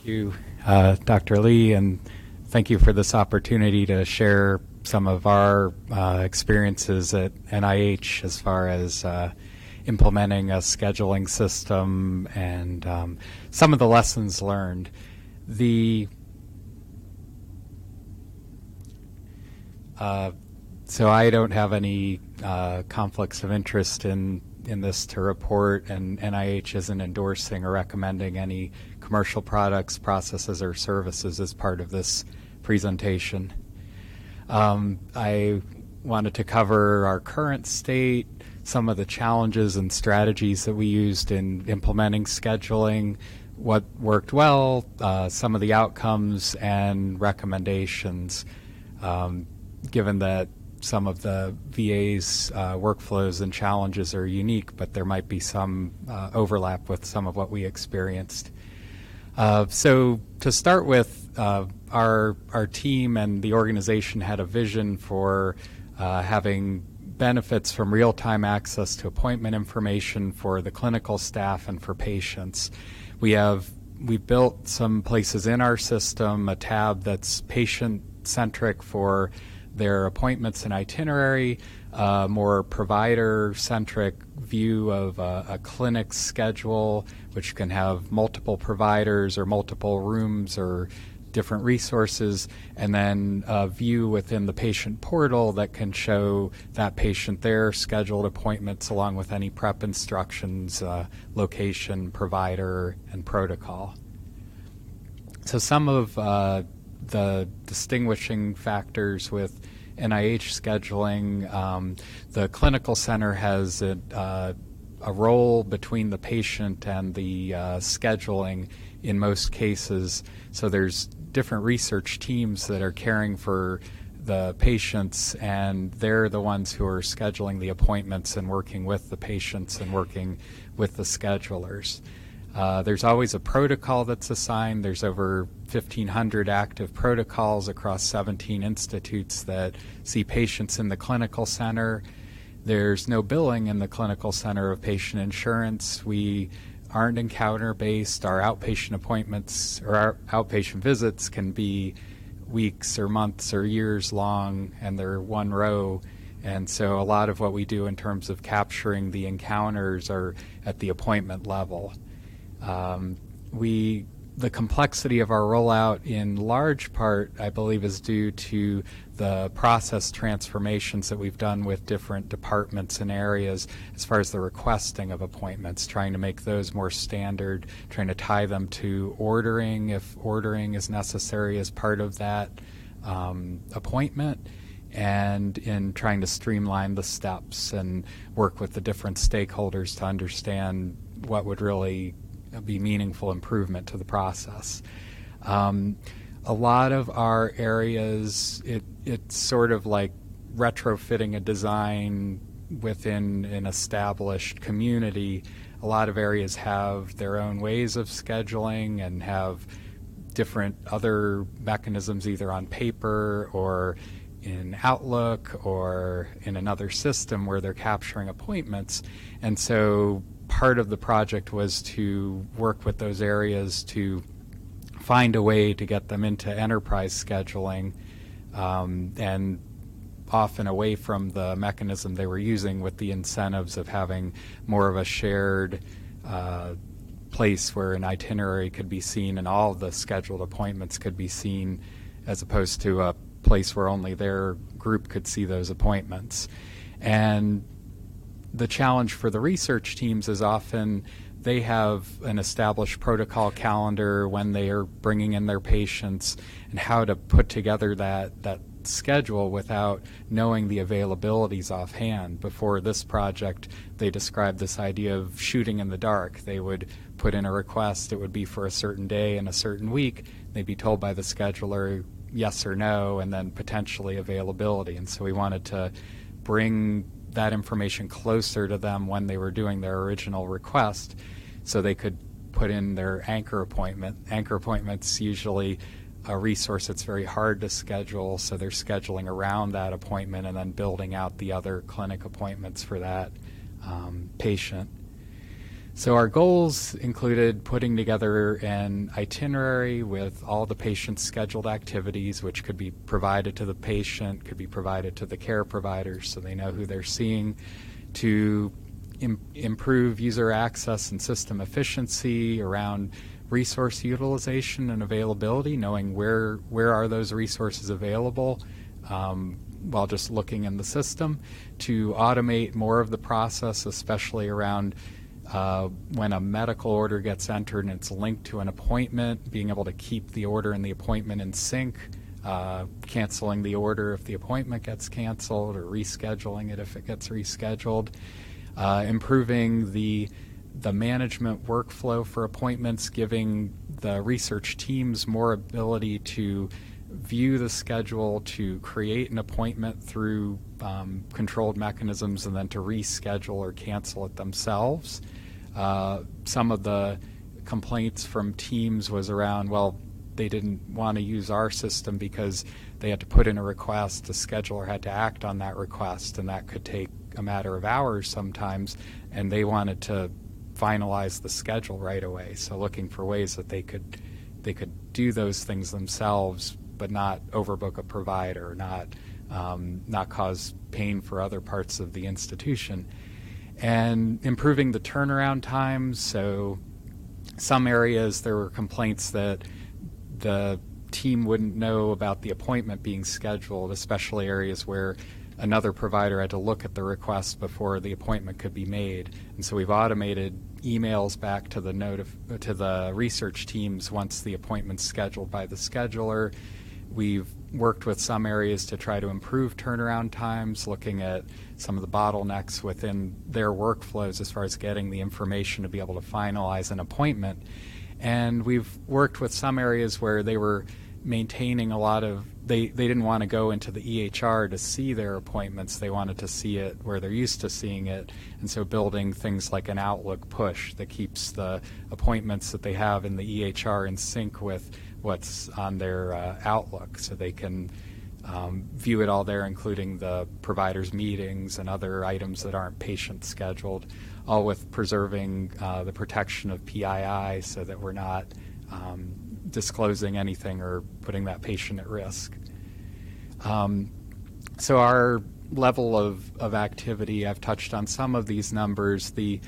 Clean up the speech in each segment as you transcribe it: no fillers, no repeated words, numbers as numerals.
Thank you, Dr. Lee, and thank you for this opportunity to share some of our experiences at NIH as far as implementing a scheduling system and some of the lessons learned. So I don't have any conflicts of interest in this to report, and NIH isn't endorsing or recommending any commercial products, processes, or services as part of this presentation. I wanted to cover our current state, some of the challenges and strategies that we used in implementing scheduling, what worked well, some of the outcomes and recommendations, given that some of the VA's workflows and challenges are unique, but there might be some overlap with some of what we experienced. So to start with, our team and the organization had a vision for having benefits from real-time access to appointment information for the clinical staff and for patients. We built some places in our system, a tab that's patient-centric for their appointments and itinerary, more provider-centric view of a clinic schedule, which can have multiple providers or multiple rooms or different resources, and then a view within the patient portal that can show that patient their scheduled appointments along with any prep instructions, location, provider, and protocol. So some of the distinguishing factors with NIH scheduling, the clinical center has a role between the patient and the scheduling in most cases. So there's different research teams that are caring for the patients, and they're the ones who are scheduling the appointments and working with the patients and working with the schedulers. There's always a protocol that's assigned. There's over 1,500 active protocols across 17 institutes that see patients in the clinical center. There's no billing in the clinical center of patient insurance. We aren't encounter-based. Our outpatient appointments or our outpatient visits can be weeks or months or years long, and they're one row. And so a lot of what we do in terms of capturing the encounters are at the appointment level. The complexity of our rollout in large part, I believe, is due to the process transformations that we've done with different departments and areas as far as the requesting of appointments, trying to make those more standard, trying to tie them to ordering if ordering is necessary as part of that appointment, and in trying to streamline the steps and work with the different stakeholders to understand what would really be meaningful improvement to the process. A lot of our areas, it's sort of like retrofitting a design within an established community. A lot of areas have their own ways of scheduling and have different other mechanisms either on paper or in Outlook or in another system where they're capturing appointments. And so part of the project was to work with those areas to find a way to get them into enterprise scheduling, and often away from the mechanism they were using with the incentives of having more of a shared place where an itinerary could be seen and all of the scheduled appointments could be seen, as opposed to a place where only their group could see those appointments. And the challenge for the research teams is often they have an established protocol calendar when they are bringing in their patients, and how to put together that schedule without knowing the availabilities offhand. Before this project, they described this idea of shooting in the dark. They would put in a request. It would be for a certain day and a certain week. They'd be told by the scheduler yes or no, and then potentially availability. And so we wanted to bring that information closer to them when they were doing their original request, so they could put in their anchor appointment. Anchor appointment's usually a resource that's very hard to schedule, so they're scheduling around that appointment and then building out the other clinic appointments for that patient. So our goals included putting together an itinerary with all the patient's scheduled activities, which could be provided to the patient, could be provided to the care providers so they know who they're seeing, to improve user access and system efficiency around resource utilization and availability, knowing where are those resources available while just looking in the system, to automate more of the process, especially around when a medical order gets entered and it's linked to an appointment, being able to keep the order and the appointment in sync, canceling the order if the appointment gets canceled or rescheduling it if it gets rescheduled, improving the management workflow for appointments, giving the research teams more ability to view the schedule, to create an appointment through controlled mechanisms, and then to reschedule or cancel it themselves. Some of the complaints from teams was around, well, they didn't want to use our system because they had to put in a request, the scheduler had to act on that request, and that could take a matter of hours sometimes, and they wanted to finalize the schedule right away. So looking for ways that they could do those things themselves, but not overbook a provider, not cause pain for other parts of the institution. And improving the turnaround times. So some areas there were complaints that the team wouldn't know about the appointment being scheduled, especially areas where another provider had to look at the request before the appointment could be made. And so we've automated emails back to the research teams once the appointment's scheduled by the scheduler. We've worked with some areas to try to improve turnaround times, looking at some of the bottlenecks within their workflows as far as getting the information to be able to finalize an appointment. And we've worked with some areas where they were maintaining a lot of, they didn't want to go into the EHR to see their appointments. They wanted to see it where they're used to seeing it. And so building things like an Outlook push that keeps the appointments that they have in the EHR in sync with what's on their Outlook, so they can view it all there, including the provider's meetings and other items that aren't patient scheduled, all with preserving the protection of PII so that we're not disclosing anything or putting that patient at risk. So our level of activity, I've touched on some of these numbers. We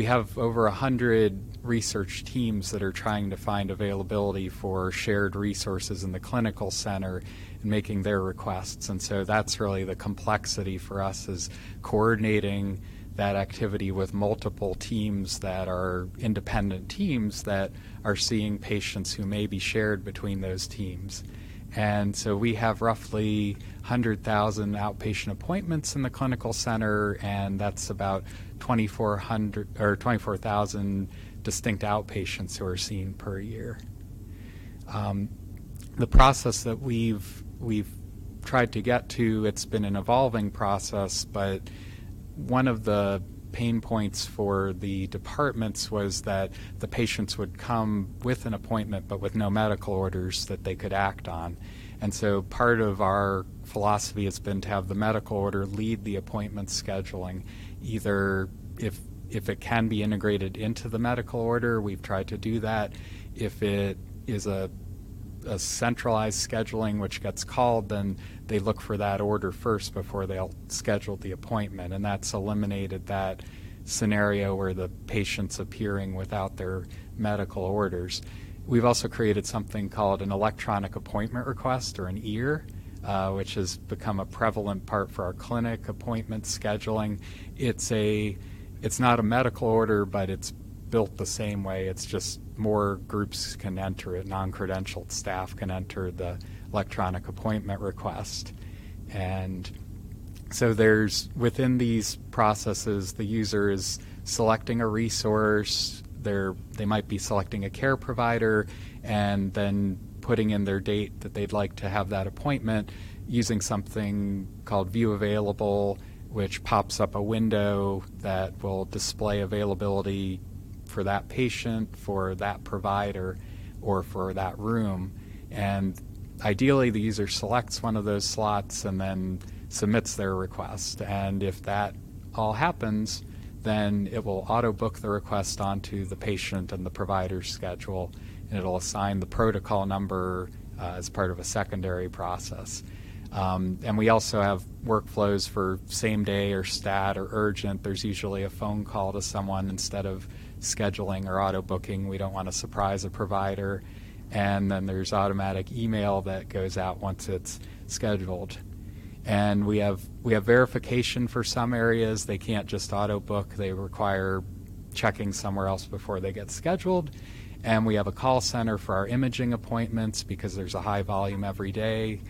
have over 100 research teams that are trying to find availability for shared resources in the clinical center and making their requests. And so that's really the complexity for us, is coordinating that activity with multiple teams that are independent teams that are seeing patients who may be shared between those teams. And so we have roughly 100,000 outpatient appointments in the clinical center, and that's about 24,000 distinct outpatients who are seen per year. The process that we've tried to get to, it's been an evolving process, but one of the pain points for the departments was that the patients would come with an appointment but with no medical orders that they could act on. And so part of our philosophy has been to have the medical order lead the appointment scheduling. Either if it can be integrated into the medical order, we've tried to do that. If it is a centralized scheduling which gets called, then they look for that order first before they'll schedule the appointment, and that's eliminated that scenario where the patient's appearing without their medical orders. We've also created something called an electronic appointment request, or an EAR, which has become a prevalent part for our clinic appointment scheduling. It's not a medical order, but it's built the same way. It's just more groups can enter it. Non-credentialed staff can enter the electronic appointment request. And so there's, within these processes, the user is selecting a resource. They might be selecting a care provider and then putting in their date that they'd like to have that appointment using something called View Available, which pops up a window that will display availability for that patient, for that provider, or for that room. And ideally, the user selects one of those slots and then submits their request. And if that all happens, then it will auto-book the request onto the patient and the provider's schedule, and it'll assign the protocol number as part of a secondary process. And we also have workflows for same day or stat or urgent. There's usually a phone call to someone instead of scheduling or auto-booking. We don't want to surprise a provider. And then there's automatic email that goes out once it's scheduled. And we have verification for some areas. They can't just auto-book. They require checking somewhere else before they get scheduled. And we have a call center for our imaging appointments because there's a high volume every day.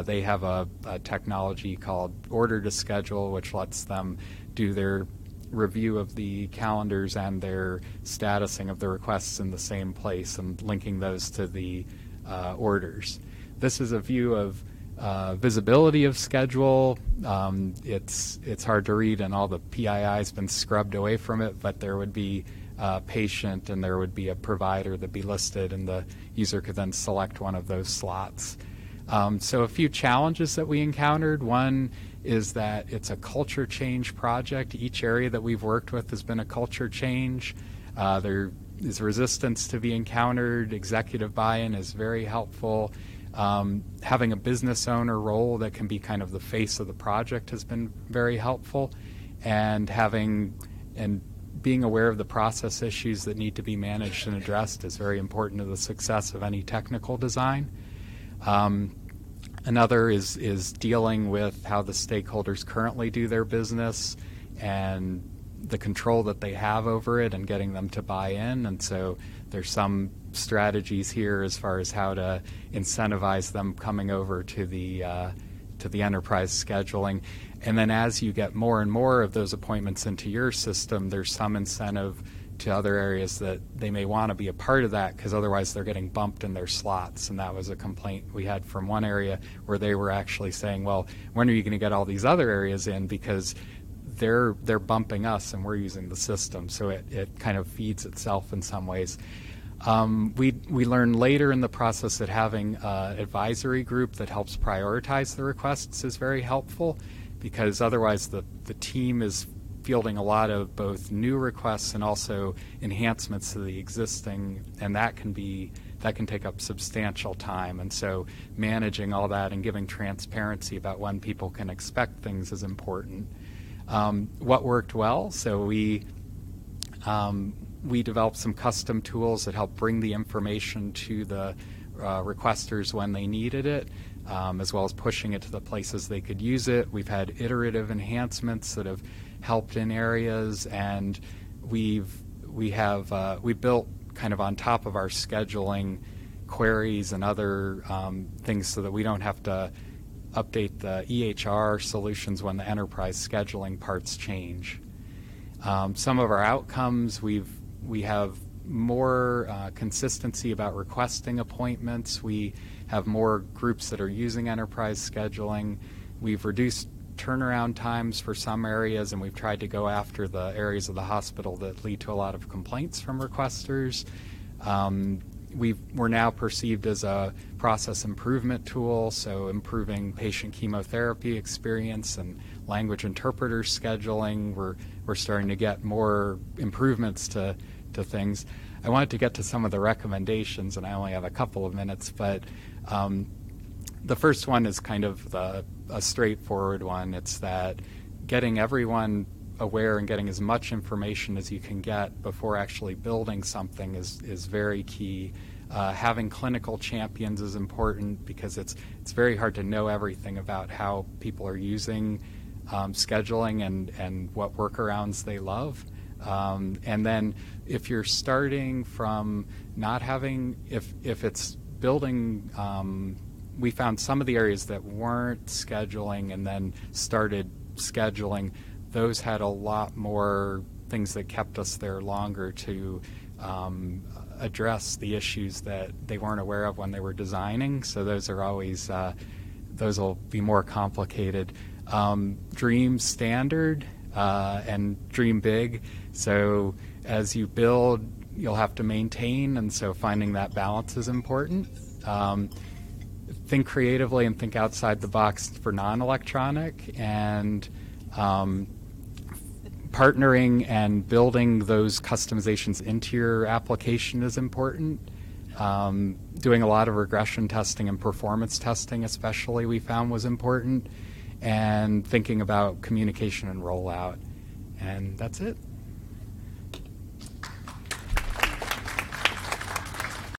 They have a technology called Order to Schedule, which lets them do their review of the calendars and their statusing of the requests in the same place and linking those to the orders. This is a view of visibility of schedule. It's hard to read and all the PII has been scrubbed away from it, but there would be a patient and there would be a provider that be listed, and the user could then select one of those slots. So a few challenges that we encountered. One is that it's a culture change project. Each area that we've worked with has been a culture change. There is resistance to be encountered. Executive buy-in is very helpful. Having a business owner role that can be kind of the face of the project has been very helpful. And being aware of the process issues that need to be managed and addressed is very important to the success of any technical design. Another is dealing with how the stakeholders currently do their business and the control that they have over it and getting them to buy in. And so there's some strategies here as far as how to incentivize them coming over to the enterprise scheduling. And then as you get more and more of those appointments into your system, there's some incentive to other areas that they may want to be a part of that, because otherwise they're getting bumped in their slots. And that was a complaint we had from one area where they were actually saying, well, when are you going to get all these other areas in, because they're bumping us and we're using the system. So it kind of feeds itself in some ways. We learned later in the process that having an advisory group that helps prioritize the requests is very helpful, because otherwise the team is fielding a lot of both new requests and also enhancements to the existing, and that can take up substantial time. And so managing all that and giving transparency about when people can expect things is important. What worked well? So we developed some custom tools that help bring the information to the requesters when they needed it, as well as pushing it to the places they could use it. We've had iterative enhancements that have helped in areas, and we built kind of on top of our scheduling queries and other things so that we don't have to update the EHR solutions when the enterprise scheduling parts change. Some of our outcomes, we have more consistency about requesting appointments. We have more groups that are using enterprise scheduling. We've reduced turnaround times for some areas, and we've tried to go after the areas of the hospital that lead to a lot of complaints from requesters. We're now perceived as a process improvement tool, so improving patient chemotherapy experience and language interpreter scheduling. We're starting to get more improvements to things. I wanted to get to some of the recommendations, and I only have a couple of minutes, but the first one is kind of a straightforward one. It's that getting everyone aware and getting as much information as you can get before actually building something is very key. Having clinical champions is important, because it's very hard to know everything about how people are using scheduling and what workarounds they love. And then if you're starting from not having, if it's building, we found some of the areas that weren't scheduling and then started scheduling, those had a lot more things that kept us there longer to address the issues that they weren't aware of when they were designing. So those are always, those will be more complicated. Dream standard and dream big. So as you build, you'll have to maintain, and so finding that balance is important. Think creatively and think outside the box for non-electronic, and partnering and building those customizations into your application is important. Doing a lot of regression testing and performance testing especially we found was important, and thinking about communication and rollout. And that's it.